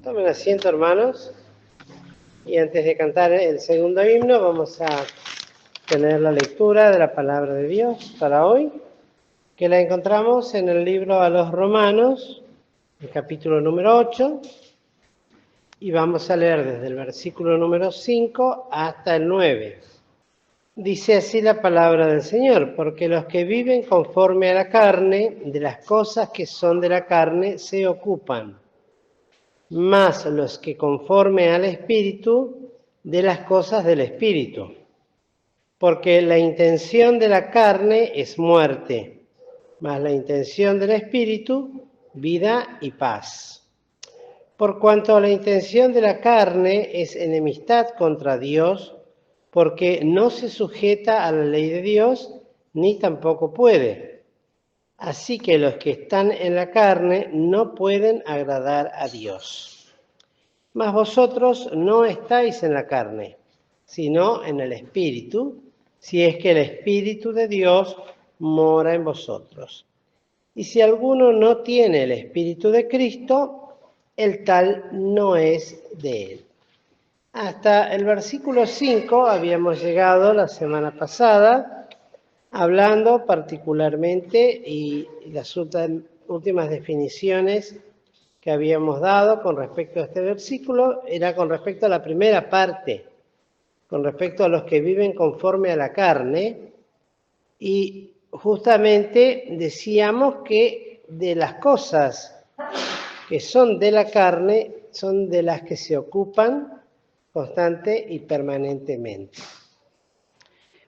Tomen asiento, hermanos. Y antes de cantar el segundo himno, vamos a tener la lectura de la palabra de Dios para hoy, que la encontramos en el libro a los Romanos, el capítulo número 8, y vamos a leer desde el versículo número 5 hasta el 9. Dice así la palabra del Señor: porque los que viven conforme a la carne, de las cosas que son de la carne, se ocupan, mas los que conforme al Espíritu, de las cosas del Espíritu. Porque la intención de la carne es muerte, mas la intención del Espíritu, vida y paz. Por cuanto la intención de la carne es enemistad contra Dios, porque no se sujeta a la ley de Dios, ni tampoco puede. Así que los que están en la carne no pueden agradar a Dios. Mas vosotros no estáis en la carne, sino en el Espíritu, si es que el Espíritu de Dios mora en vosotros. Y si alguno no tiene el Espíritu de Cristo, el tal no es de él. Hasta el versículo 5 habíamos llegado la semana pasada, hablando particularmente, y las últimas definiciones que habíamos dado con respecto a este versículo era con respecto a la primera parte, con respecto a los que viven conforme a la carne, y justamente decíamos que de las cosas que son de la carne son de las que se ocupan constante y permanentemente.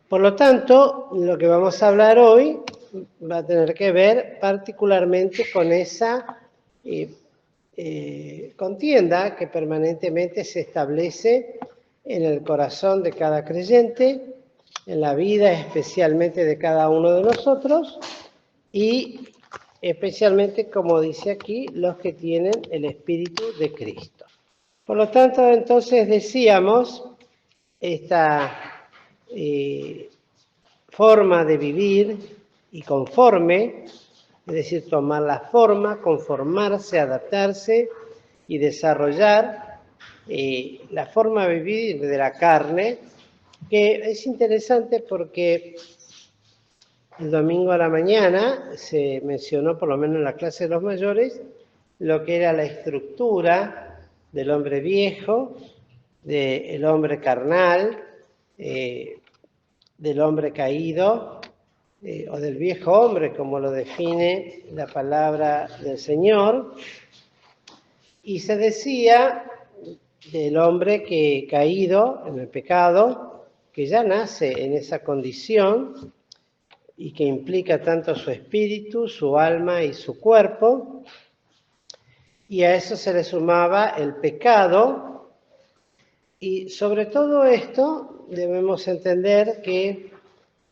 Por lo tanto, lo que vamos a hablar hoy va a tener que ver particularmente con esa contienda que permanentemente se establece en el corazón de cada creyente, en la vida especialmente de cada uno de nosotros, y especialmente, como dice aquí, los que tienen el Espíritu de Cristo. Por lo tanto, entonces decíamos, esta forma de vivir y conforme, es decir, tomar la forma, conformarse, adaptarse y desarrollar la forma de vivir de la carne, que es interesante porque el domingo a la mañana se mencionó, por lo menos en la clase de los mayores, lo que era la estructura del hombre viejo, del hombre carnal, del hombre caído, o del viejo hombre, como lo define la palabra del Señor, y se decía del hombre que caído en el pecado, que ya nace en esa condición y que implica tanto su espíritu, su alma y su cuerpo, y a eso se le sumaba el pecado, y sobre todo esto debemos entender que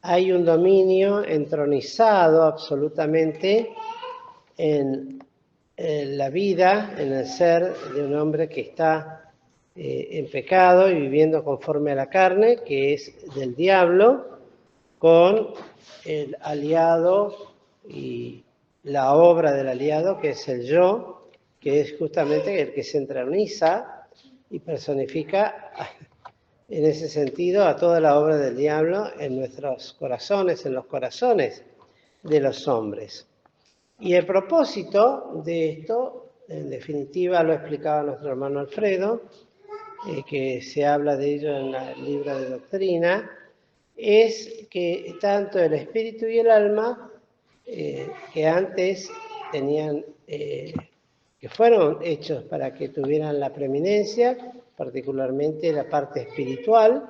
hay un dominio entronizado absolutamente en la vida, en el ser de un hombre que está en pecado y viviendo conforme a la carne, que es del diablo, con el aliado y la obra del aliado, que es el yo, que es justamente el que se entroniza y personifica en ese sentido a toda la obra del diablo en nuestros corazones, en los corazones de los hombres. Y el propósito de esto, en definitiva, lo explicaba nuestro hermano Alfredo, que se habla de ello en el libro de doctrina, es que tanto el espíritu y el alma, que antes tenían, que fueron hechos para que tuvieran la preeminencia, particularmente la parte espiritual,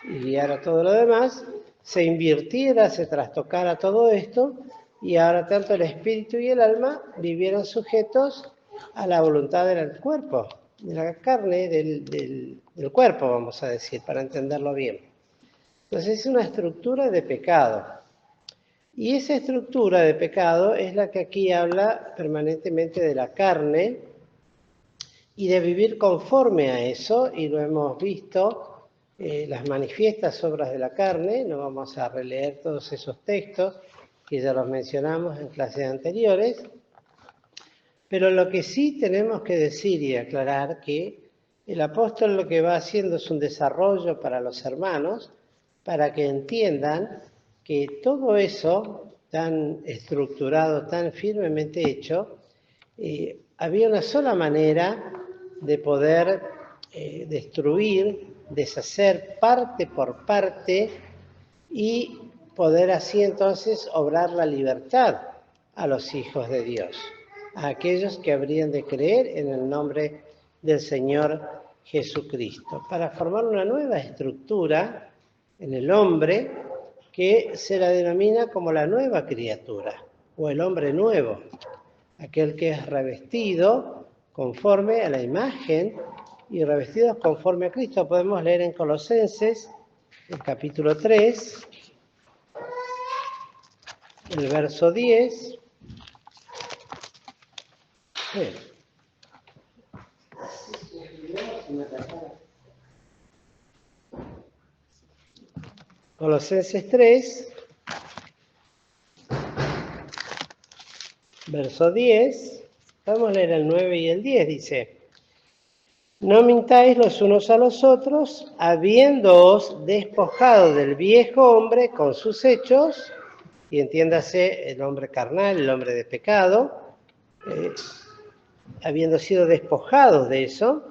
y guiara todo lo demás, se invirtiera, se trastocara todo esto, y ahora tanto el espíritu y el alma vivieran sujetos a la voluntad del cuerpo, de la carne, del cuerpo, vamos a decir, para entenderlo bien. Entonces es una estructura de pecado. Y esa estructura de pecado es la que aquí habla permanentemente de la carne y de vivir conforme a eso, y lo hemos visto, las manifiestas obras de la carne. No vamos a releer todos esos textos que ya los mencionamos en clases anteriores, Pero lo que sí tenemos que decir y aclarar que el apóstol lo que va haciendo es un desarrollo para los hermanos, para que entiendan que todo eso tan estructurado, tan firmemente hecho, había una sola manera de poder destruir, deshacer parte por parte y poder así entonces obrar la libertad a los hijos de Dios, a aquellos que habrían de creer en el nombre del Señor Jesucristo, para formar una nueva estructura en el hombre que se la denomina como la nueva criatura o el hombre nuevo, aquel que es revestido conforme a la imagen y revestidos conforme a Cristo. Podemos leer en Colosenses, el capítulo 3, el verso 10. Colosenses 3, verso 10. Vamos a leer el 9 y el 10, dice: no mintáis los unos a los otros, habiéndoos despojado del viejo hombre con sus hechos, y entiéndase el hombre carnal, el hombre de pecado, habiendo sido despojados de eso,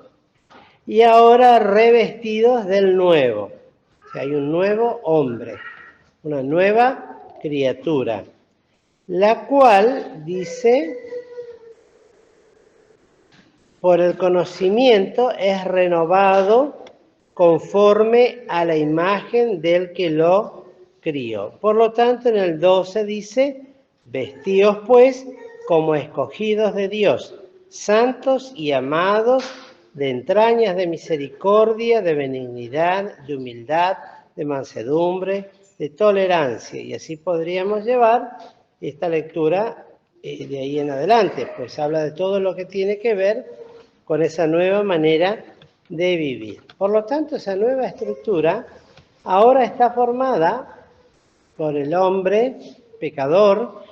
y ahora revestidos del nuevo. O sea, hay un nuevo hombre, una nueva criatura, la cual, dice, por el conocimiento es renovado conforme a la imagen del que lo crió. Por lo tanto, en el 12 dice: vestíos pues como escogidos de Dios, santos y amados, de entrañas de misericordia, de benignidad, de humildad, de mansedumbre, de tolerancia. Y así podríamos llevar esta lectura de ahí en adelante, pues habla de todo lo que tiene que ver con esa nueva manera de vivir. Por lo tanto, esa nueva estructura ahora está formada por el hombre pecador.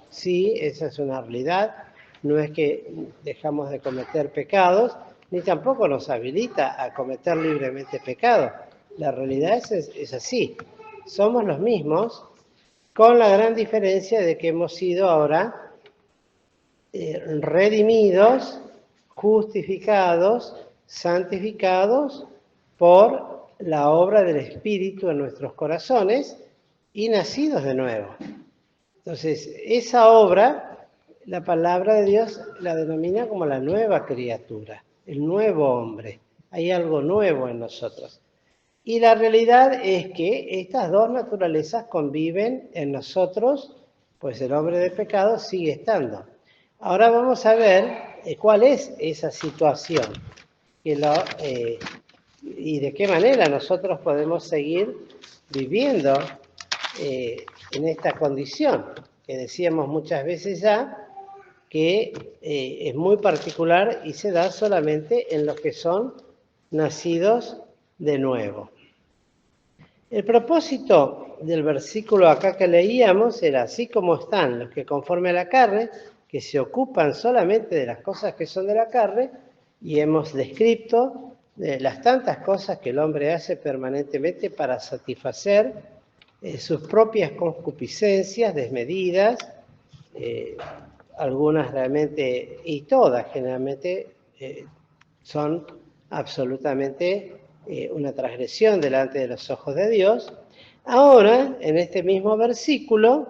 Sí, esa es una realidad. No es que dejamos de cometer pecados, ni tampoco nos habilita a cometer libremente pecados. La realidad es así. Somos los mismos, con la gran diferencia de que hemos sido ahora redimidos, justificados, santificados por la obra del Espíritu en nuestros corazones y nacidos de nuevo. Entonces, esa obra, la palabra de Dios la denomina como la nueva criatura, el nuevo hombre. Hay algo nuevo en nosotros. Y la realidad es que estas dos naturalezas conviven en nosotros, pues el hombre de pecado sigue estando. Ahora vamos a ver cuál es esa situación y de qué manera nosotros podemos seguir viviendo en esta condición, que decíamos muchas veces ya, que es muy particular y se da solamente en los que son nacidos de nuevo. El propósito del versículo acá que leíamos era: así como están los que conforme a la carne, que se ocupan solamente de las cosas que son de la carne, y hemos descrito las tantas cosas que el hombre hace permanentemente para satisfacer sus propias concupiscencias desmedidas, algunas realmente, y todas generalmente, son absolutamente una transgresión delante de los ojos de Dios. Ahora, en este mismo versículo,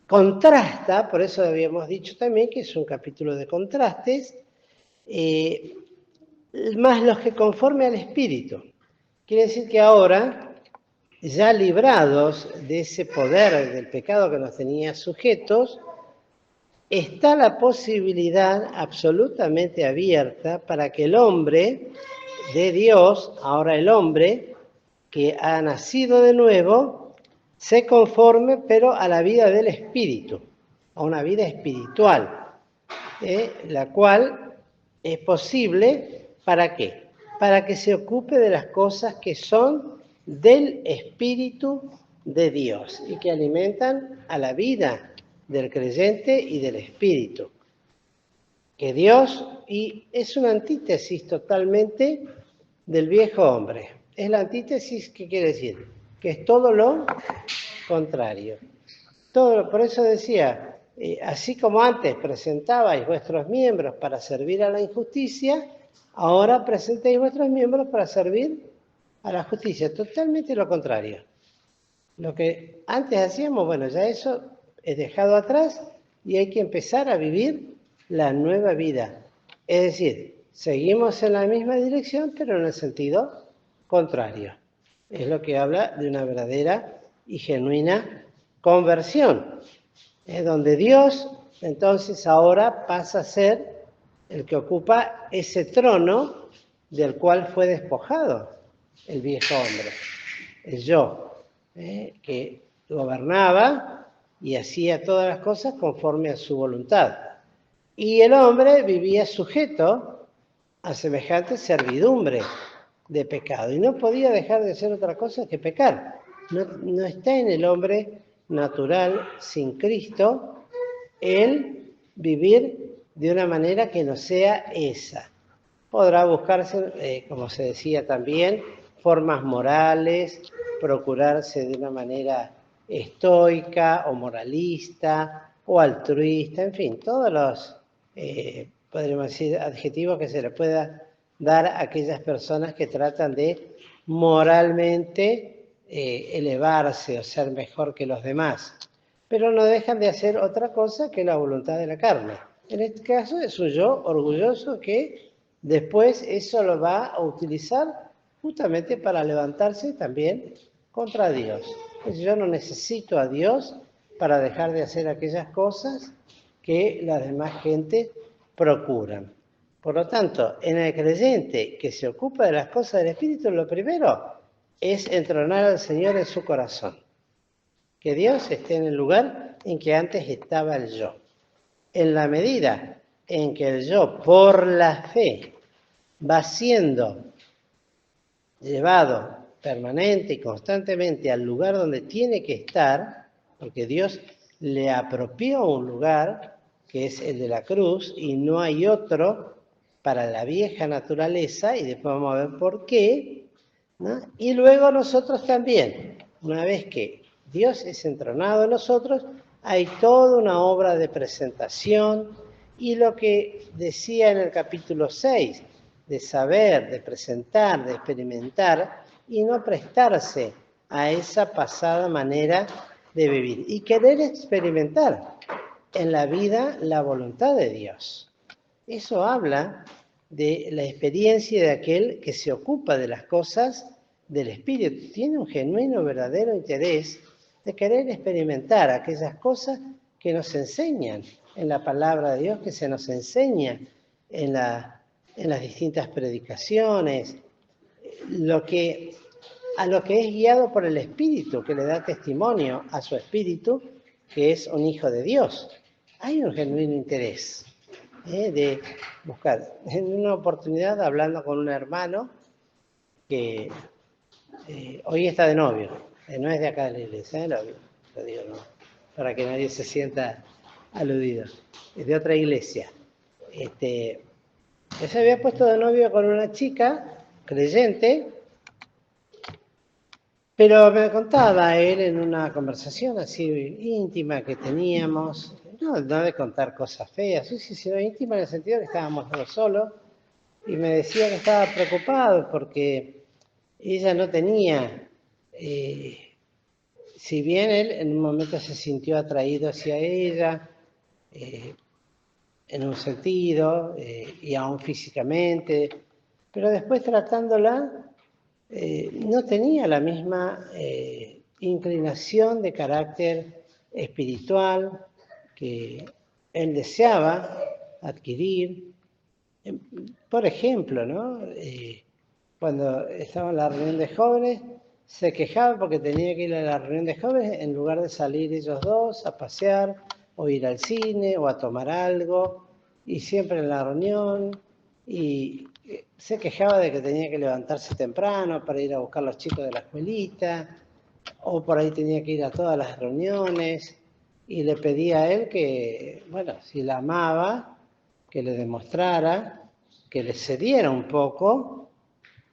contrasta, por eso habíamos dicho también que es un capítulo de contrastes, más los que conforme al Espíritu. Quiere decir que ahora, ya librados de ese poder del pecado que nos tenía sujetos, está la posibilidad absolutamente abierta para que el hombre de Dios, ahora el hombre que ha nacido de nuevo, se conforme pero a la vida del Espíritu, a una vida espiritual, la cual es posible, ¿para qué? Para que se ocupe de las cosas que son del Espíritu de Dios y que alimentan a la vida del creyente y del Espíritu. que Dios, y es una antítesis totalmente del viejo hombre. Es la antítesis, ¿qué quiere decir? Que es todo lo contrario. Por eso decía, así como antes presentabais vuestros miembros para servir a la injusticia, ahora presentéis vuestros miembros para servir a la justicia. Totalmente lo contrario. Lo que antes hacíamos, bueno, ya eso es dejado atrás y hay que empezar a vivir la nueva vida. Es decir, seguimos en la misma dirección, pero en el sentido contrario. Es lo que habla de una verdadera y genuina conversión. Es donde Dios, entonces, ahora pasa a ser el que ocupa ese trono del cual fue despojado el viejo hombre, el yo, que gobernaba y hacía todas las cosas conforme a su voluntad. Y el hombre vivía sujeto a semejante servidumbre de pecado y no podía dejar de ser otra cosa que pecar. No está en el hombre natural sin Cristo el vivir de una manera que no sea esa. Podrá buscarse, como se decía también, formas morales, procurarse de una manera estoica o moralista o altruista, en fin, todos los, podríamos decir, adjetivos que se le pueda dar a aquellas personas que tratan de moralmente elevarse o ser mejor que los demás, pero no dejan de hacer otra cosa que la voluntad de la carne. En este caso es un yo orgulloso que después eso lo va a utilizar justamente para levantarse también contra Dios. Pues yo no necesito a Dios para dejar de hacer aquellas cosas que la demás gente procuran. Por lo tanto, en el creyente que se ocupa de las cosas del Espíritu, lo primero es entronar al Señor en su corazón. Que Dios esté en el lugar en que antes estaba el yo. En la medida en que el yo, por la fe, va siendo llevado permanente y constantemente al lugar donde tiene que estar, porque Dios le apropió un lugar que es el de la cruz y no hay otro para la vieja naturaleza, y después vamos a ver por qué, ¿no? Y luego nosotros también, una vez que Dios es entronado en nosotros, hay toda una obra de presentación y lo que decía en el capítulo 6, de saber, de presentar, de experimentar y no prestarse a esa pasada manera de vivir y querer experimentar en la vida la voluntad de Dios. Eso habla de la experiencia de aquel que se ocupa de las cosas del Espíritu. Tiene un genuino, verdadero interés de querer experimentar aquellas cosas que nos enseñan en la palabra de Dios, que se nos enseña en las distintas predicaciones, a lo que es guiado por el Espíritu, que le da testimonio a su Espíritu, que es un hijo de Dios. Hay un genuino interés de buscar. En una oportunidad, hablando con un hermano que hoy está de novio, no es de acá de la iglesia, lo digo, ¿no? Para que nadie se sienta aludido, es de otra iglesia. Él se había puesto de novio con una chica creyente, pero me contaba él en una conversación así íntima que teníamos, no de contar cosas feas, sino íntima en el sentido de que estábamos los solos, y me decía que estaba preocupado porque ella no tenía, si bien él en un momento se sintió atraído hacia ella, en un sentido, y aún físicamente, pero después tratándola, no tenía la misma inclinación de carácter espiritual que él deseaba adquirir. Por ejemplo, ¿no? Cuando estaba en la reunión de jóvenes, se quejaba porque tenía que ir a la reunión de jóvenes en lugar de salir ellos dos a pasear o ir al cine o a tomar algo, y siempre en la reunión, y se quejaba de que tenía que levantarse temprano para ir a buscar a los chicos de la escuelita, o por ahí tenía que ir a todas las reuniones, y le pedía a él que, bueno, si la amaba, que le demostrara, que le cediera un poco,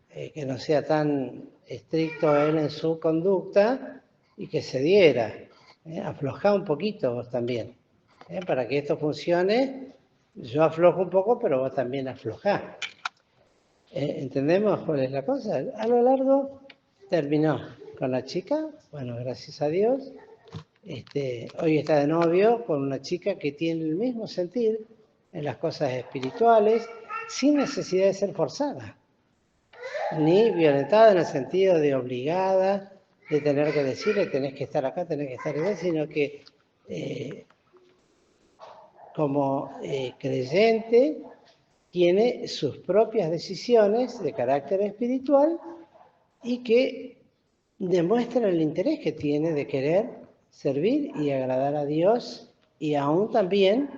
que no sea tan estricto él en su conducta y que cediera. Aflojá un poquito vos también. Para que esto funcione, yo aflojo un poco, pero vos también aflojá. ¿Entendemos cuál es la cosa? A lo largo terminó con la chica, bueno, gracias a Dios. Hoy está de novio con una chica que tiene el mismo sentir en las cosas espirituales, sin necesidad de ser forzada, ni violentada en el sentido de obligada, de tener que decirle tenés que estar acá, tenés que estar allá, sino que como creyente tiene sus propias decisiones de carácter espiritual y que demuestran el interés que tiene de querer servir y agradar a Dios y aún también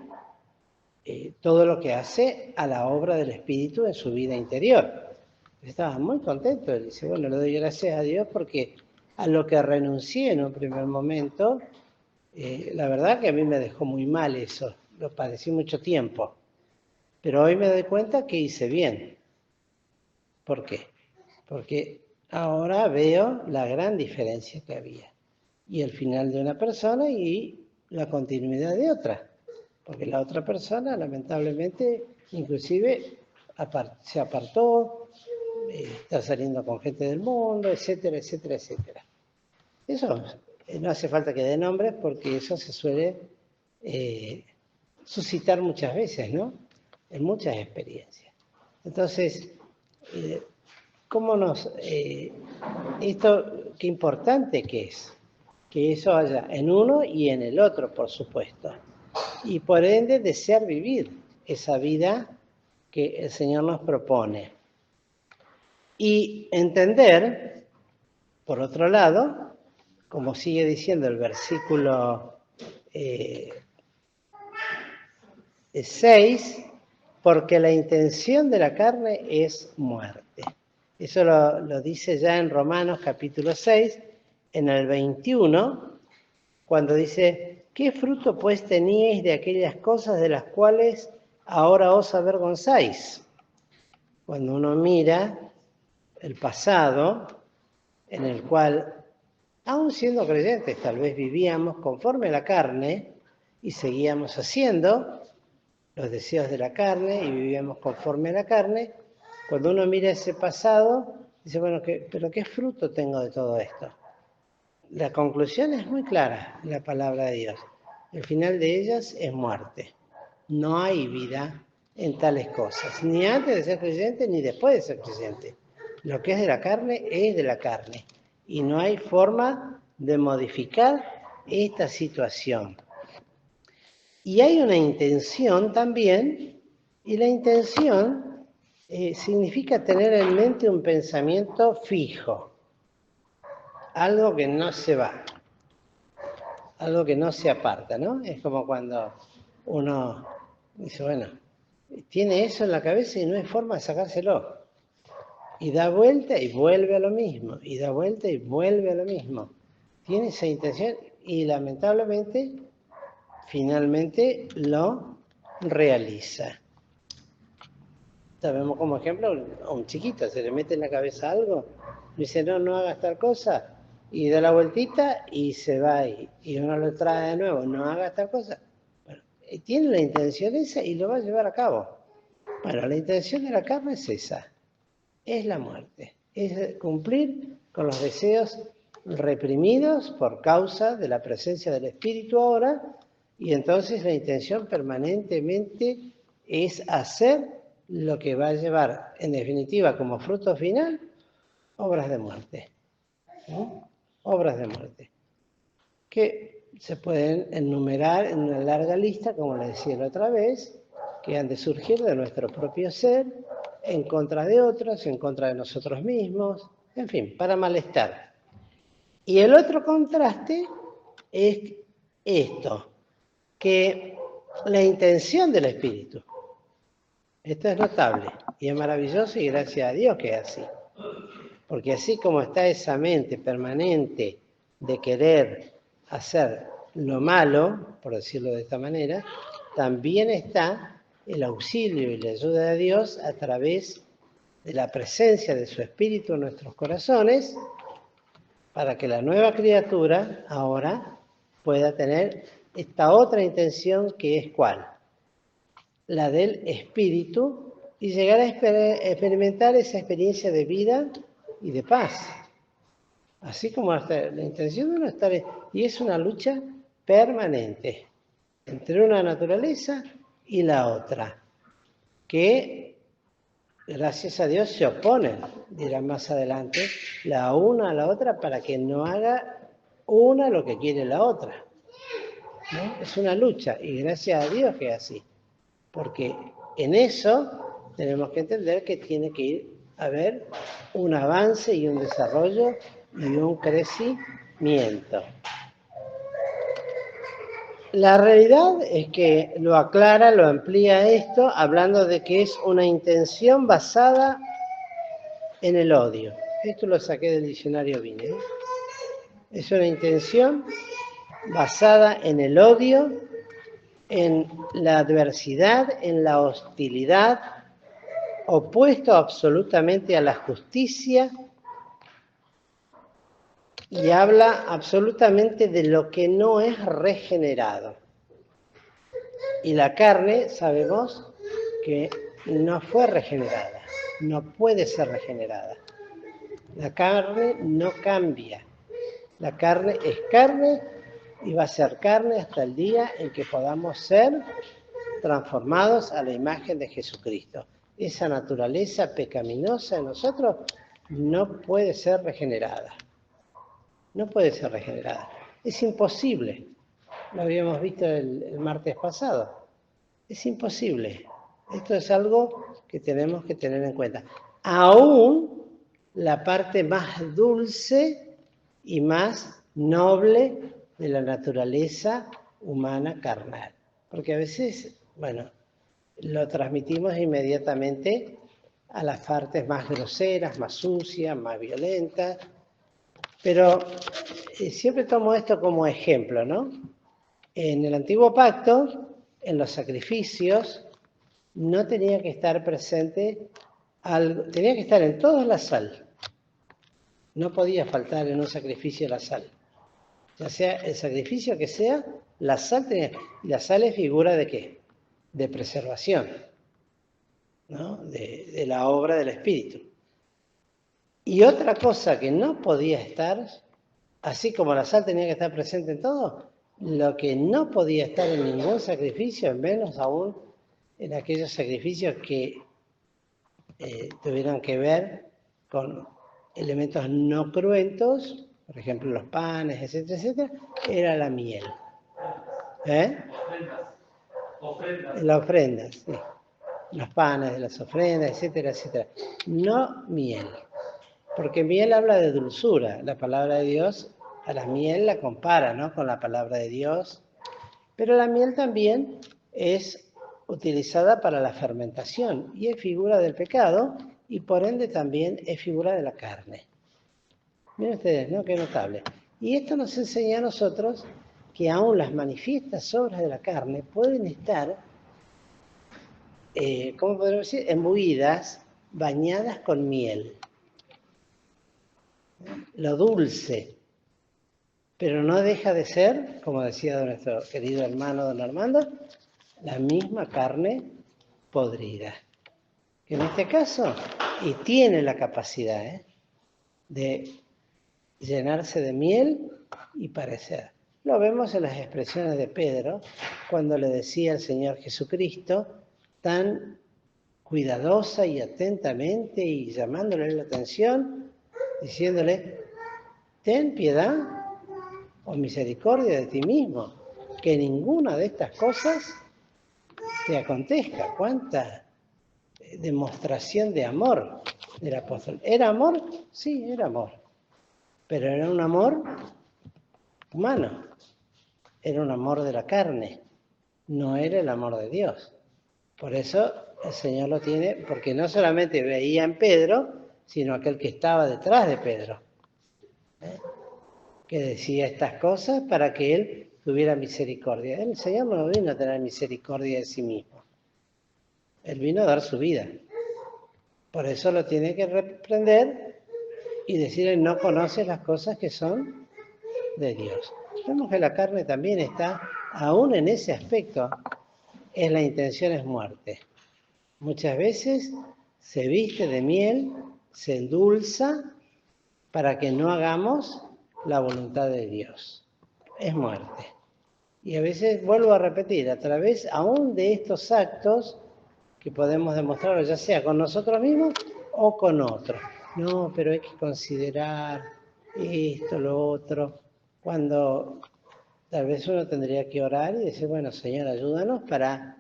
todo lo que hace a la obra del Espíritu en su vida interior. Estaba muy contento, él dice, bueno, le doy gracias a Dios porque a lo que renuncié en un primer momento, la verdad que a mí me dejó muy mal eso, lo padecí mucho tiempo, pero hoy me doy cuenta que hice bien. ¿Por qué? Porque ahora veo la gran diferencia que había. Y el final de una persona y la continuidad de otra. Porque la otra persona, lamentablemente, inclusive se apartó, está saliendo con gente del mundo, etcétera, etcétera, etcétera. Eso no hace falta que dé nombres porque eso se suele suscitar muchas veces, ¿no? En muchas experiencias. Entonces, ¿cómo esto, qué importante que es? Que eso haya en uno y en el otro, por supuesto. Y por ende, desear vivir esa vida que el Señor nos propone. Y entender, por otro lado, como sigue diciendo el versículo 6, porque la intención de la carne es muerte. Eso lo dice ya en Romanos capítulo 6, en el 21, cuando dice, ¿qué fruto pues teníais de aquellas cosas de las cuales ahora os avergonzáis? Cuando uno mira el pasado, en el cual, aun siendo creyentes, tal vez vivíamos conforme a la carne y seguíamos haciendo los deseos de la carne y vivíamos conforme a la carne, cuando uno mira ese pasado, dice, bueno, ¿pero qué fruto tengo de todo esto? La conclusión es muy clara en la palabra de Dios. El final de ellas es muerte. No hay vida en tales cosas, ni antes de ser creyente ni después de ser creyente. Lo que es de la carne es de la carne. Y no hay forma de modificar esta situación. Y hay una intención también, y la intención significa tener en mente un pensamiento fijo, algo que no se va, algo que no se aparta, ¿no? Es como cuando uno dice, bueno, tiene eso en la cabeza y no hay forma de sacárselo. Y da vuelta y vuelve a lo mismo, y da vuelta y vuelve a lo mismo. Tiene esa intención y lamentablemente finalmente lo realiza. Sabemos como ejemplo a un chiquito, se le mete en la cabeza algo, dice no hagas tal cosa, y da la vueltita y se va y uno lo trae de nuevo, no hagas tal cosa. Bueno, tiene la intención esa y lo va a llevar a cabo. Bueno, la intención de la carne es esa, es la muerte, es cumplir con los deseos reprimidos por causa de la presencia del Espíritu ahora, y entonces la intención permanentemente es hacer lo que va a llevar, en definitiva, como fruto final, obras de muerte. Obras de muerte. Que se pueden enumerar en una larga lista, como le decía la otra vez, que han de surgir de nuestro propio ser, en contra de otros, en contra de nosotros mismos, en fin, para malestar. Y el otro contraste es esto, que la intención del Espíritu, esto es notable y es maravilloso y gracias a Dios que es así. Porque así como está esa mente permanente de querer hacer lo malo, por decirlo de esta manera, también está el auxilio y la ayuda de Dios a través de la presencia de su Espíritu en nuestros corazones, para que la nueva criatura ahora pueda tener esta otra intención, que es ¿cuál? La del Espíritu, y llegar a experimentar esa experiencia de vida y de paz. Así como hasta la intención de no estar... Y es una lucha permanente entre una naturaleza y la otra, que gracias a Dios se oponen, dirán más adelante, la una a la otra para que no haga una lo que quiere la otra, ¿no? Es una lucha, y gracias a Dios que es así, porque en eso tenemos que entender que tiene que haber un avance y un desarrollo y un crecimiento. La realidad es que lo aclara, lo amplía esto, hablando de que es una intención basada en el odio. Esto lo saqué del diccionario Vine, ¿eh? Es una intención basada en el odio, en la adversidad, en la hostilidad, opuesto absolutamente a la justicia, y habla absolutamente de lo que no es regenerado. Y la carne, sabemos que no fue regenerada, no puede ser regenerada. La carne no cambia. La carne es carne y va a ser carne hasta el día en que podamos ser transformados a la imagen de Jesucristo. Esa naturaleza pecaminosa en nosotros no puede ser regenerada. No puede ser regenerada. Es imposible. Lo habíamos visto el martes pasado. Es imposible. Esto es algo que tenemos que tener en cuenta. Aún la parte más dulce y más noble de la naturaleza humana carnal. Porque a veces, bueno, lo transmitimos inmediatamente a las partes más groseras, más sucias, más violentas. Pero siempre tomo esto como ejemplo, ¿no? En el Antiguo Pacto, en los sacrificios, no tenía que estar presente algo, tenía que estar en todos la sal. No podía faltar en un sacrificio la sal. Ya sea el sacrificio que sea, la sal tenía. ¿Y la sal es figura de qué? De preservación, ¿no? De la obra del Espíritu. Y otra cosa que no podía estar, así como la sal tenía que estar presente en todo, lo que no podía estar en ningún sacrificio, menos aún en aquellos sacrificios que tuvieran que ver con elementos no cruentos, por ejemplo los panes, etcétera, etcétera, era la miel. Ofrendas. Las ofrendas, sí. Los panes de las ofrendas, etcétera, etcétera. No miel. Porque miel habla de dulzura. La palabra de Dios a la miel la compara, ¿no? Con la palabra de Dios. Pero la miel también es utilizada para la fermentación y es figura del pecado y por ende también es figura de la carne. Miren ustedes, ¿no? Qué notable. Y esto nos enseña a nosotros que aún las manifiestas obras de la carne pueden estar, ¿cómo podemos decir? Embuidas, bañadas con miel. Lo dulce, pero no deja de ser, como decía nuestro querido hermano don Armando, la misma carne podrida. Que en este caso, y tiene la capacidad de llenarse de miel y parecer. Lo vemos en las expresiones de Pedro, cuando le decía al Señor Jesucristo, tan cuidadosa y atentamente y llamándole la atención, diciéndole, ten piedad o misericordia de ti mismo, que ninguna de estas cosas te acontezca. ¿Cuánta demostración de amor del apóstol? ¿Era amor? Sí, era amor. Pero era un amor humano. Era un amor de la carne. No era el amor de Dios. Por eso el Señor lo tiene, porque no solamente veía en Pedro, sino aquel que estaba detrás de Pedro, que decía estas cosas para que él tuviera misericordia. El Señor no vino a tener misericordia de sí mismo. Él vino a dar su vida. Por eso lo tiene que reprender y decirle, no conoces las cosas que son de Dios. Vemos que la carne también está, aún en ese aspecto, la intención es muerte. Muchas veces se viste de miel, se endulza para que no hagamos la voluntad de Dios. Es muerte. Y a veces, vuelvo a repetir, a través aún de estos actos que podemos demostrarlo ya sea con nosotros mismos o con otros. No, pero hay que considerar esto, lo otro, cuando tal vez uno tendría que orar y decir, bueno, Señor, ayúdanos para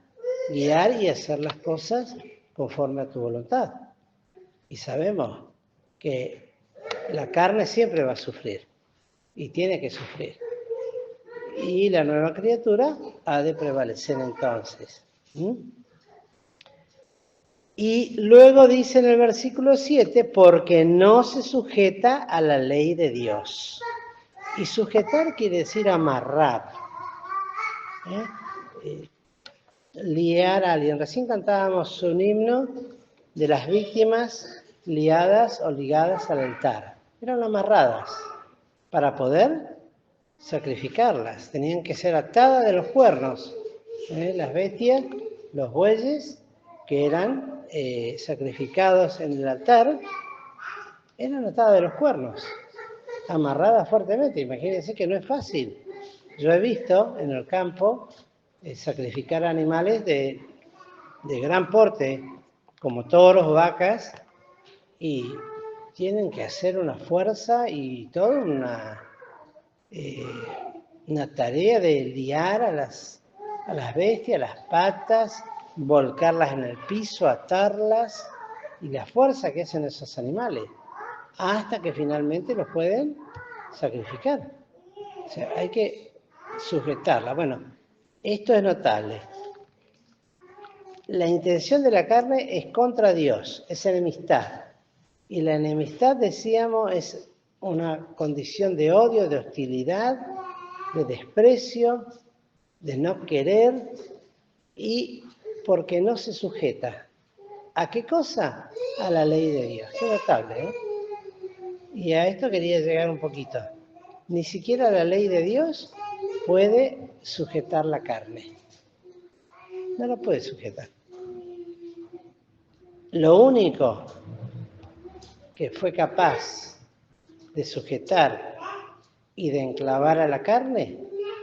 guiar y hacer las cosas conforme a tu voluntad. Y sabemos que la carne siempre va a sufrir y tiene que sufrir. Y la nueva criatura ha de prevalecer entonces. Y luego dice en el versículo 7, porque no se sujeta a la ley de Dios. Y sujetar quiere decir amarrar. Liar a alguien. Recién cantábamos un himno de las víctimas liadas o ligadas al altar. Eran amarradas para poder sacrificarlas. Tenían que ser atadas de los cuernos. Las bestias, los bueyes que eran sacrificados en el altar, eran atadas de los cuernos, amarradas fuertemente. Imagínense que no es fácil. Yo he visto en el campo sacrificar animales de gran porte, como toros, vacas, y tienen que hacer una fuerza y toda una tarea de liar a las bestias, las patas, volcarlas en el piso, atarlas, y la fuerza que hacen esos animales, hasta que finalmente los pueden sacrificar. O sea, hay que sujetarla. Bueno, esto es notable. La intención de la carne es contra Dios, es enemistad. Y la enemistad, decíamos, es una condición de odio, de hostilidad, de desprecio, de no querer, y porque no se sujeta. ¿A qué cosa? A la ley de Dios. Qué notable, ¿eh? Y a esto quería llegar un poquito. Ni siquiera la ley de Dios puede sujetar la carne. No la puede sujetar. Lo único que fue capaz de sujetar y de enclavar a la carne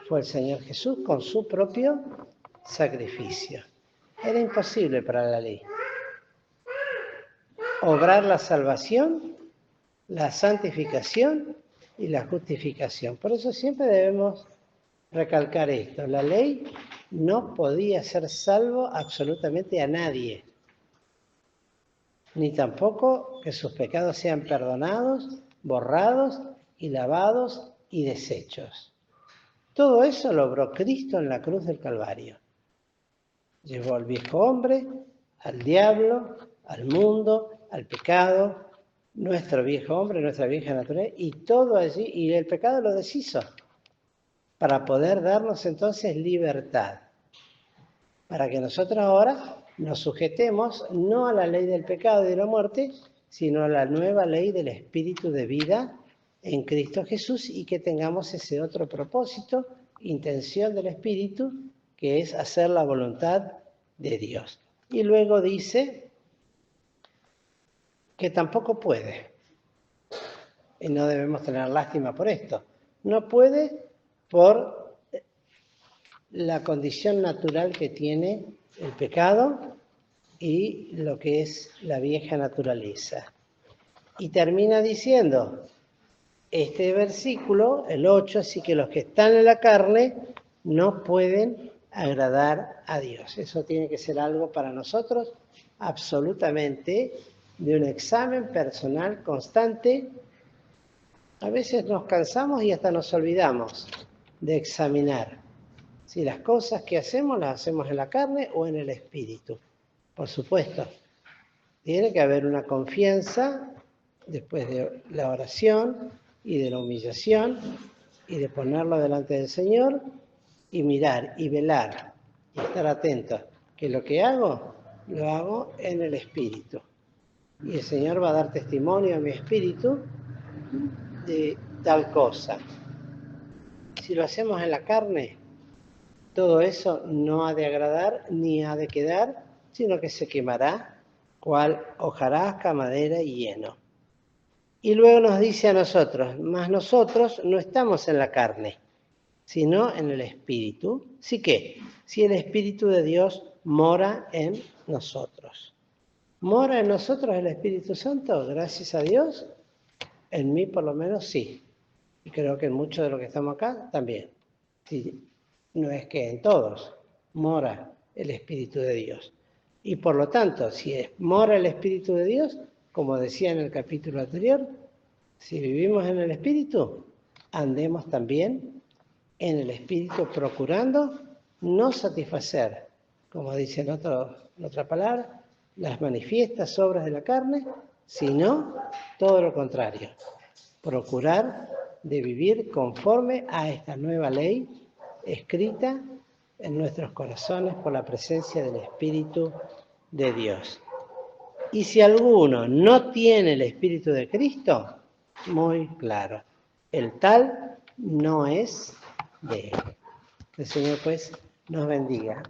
fue el Señor Jesús con su propio sacrificio. Era imposible para la ley obrar la salvación, la santificación y la justificación. Por eso siempre debemos recalcar esto. La ley no podía hacer salvo absolutamente a nadie, ni tampoco que sus pecados sean perdonados, borrados y lavados y deshechos. Todo eso lo obró Cristo en la cruz del Calvario. Llevó al viejo hombre, al diablo, al mundo, al pecado, nuestro viejo hombre, nuestra vieja naturaleza, y todo allí, y el pecado lo deshizo, para poder darnos entonces libertad, para que nosotros ahora nos sujetemos no a la ley del pecado y de la muerte, sino a la nueva ley del espíritu de vida en Cristo Jesús, y que tengamos ese otro propósito, intención del espíritu, que es hacer la voluntad de Dios. Y luego dice que tampoco puede, y no debemos tener lástima por esto, no puede por la condición natural que tiene el pecado y lo que es la vieja naturaleza. Y termina diciendo este versículo, el 8, así que los que están en la carne no pueden agradar a Dios. Eso tiene que ser algo para nosotros absolutamente de un examen personal constante. A veces nos cansamos y hasta nos olvidamos de examinar si las cosas que hacemos las hacemos en la carne o en el espíritu. Por supuesto, tiene que haber una confianza después de la oración y de la humillación y de ponerlo delante del Señor y mirar y velar y estar atento que lo que hago lo hago en el Espíritu. Y el Señor va a dar testimonio a mi espíritu de tal cosa. Si lo hacemos en la carne, todo eso no ha de agradar ni ha de quedar, sino que se quemará, cual hojarasca, madera y heno. Y luego nos dice a nosotros, mas nosotros no estamos en la carne, sino en el Espíritu. ¿Sí que? Si el Espíritu de Dios mora en nosotros. ¿Mora en nosotros el Espíritu Santo? Gracias a Dios. En mí por lo menos sí. Y creo que en muchos de los que estamos acá también. Sí, no es que en todos mora el Espíritu de Dios. Y por lo tanto, si mora el Espíritu de Dios, como decía en el capítulo anterior, si vivimos en el Espíritu, andemos también en el Espíritu procurando no satisfacer, como dice en otra palabra, las manifiestas obras de la carne, sino todo lo contrario. Procurar de vivir conforme a esta nueva ley escrita en nuestros corazones por la presencia del Espíritu de Dios. Y si alguno no tiene el Espíritu de Cristo, muy claro, el tal no es de él. El Señor pues nos bendiga.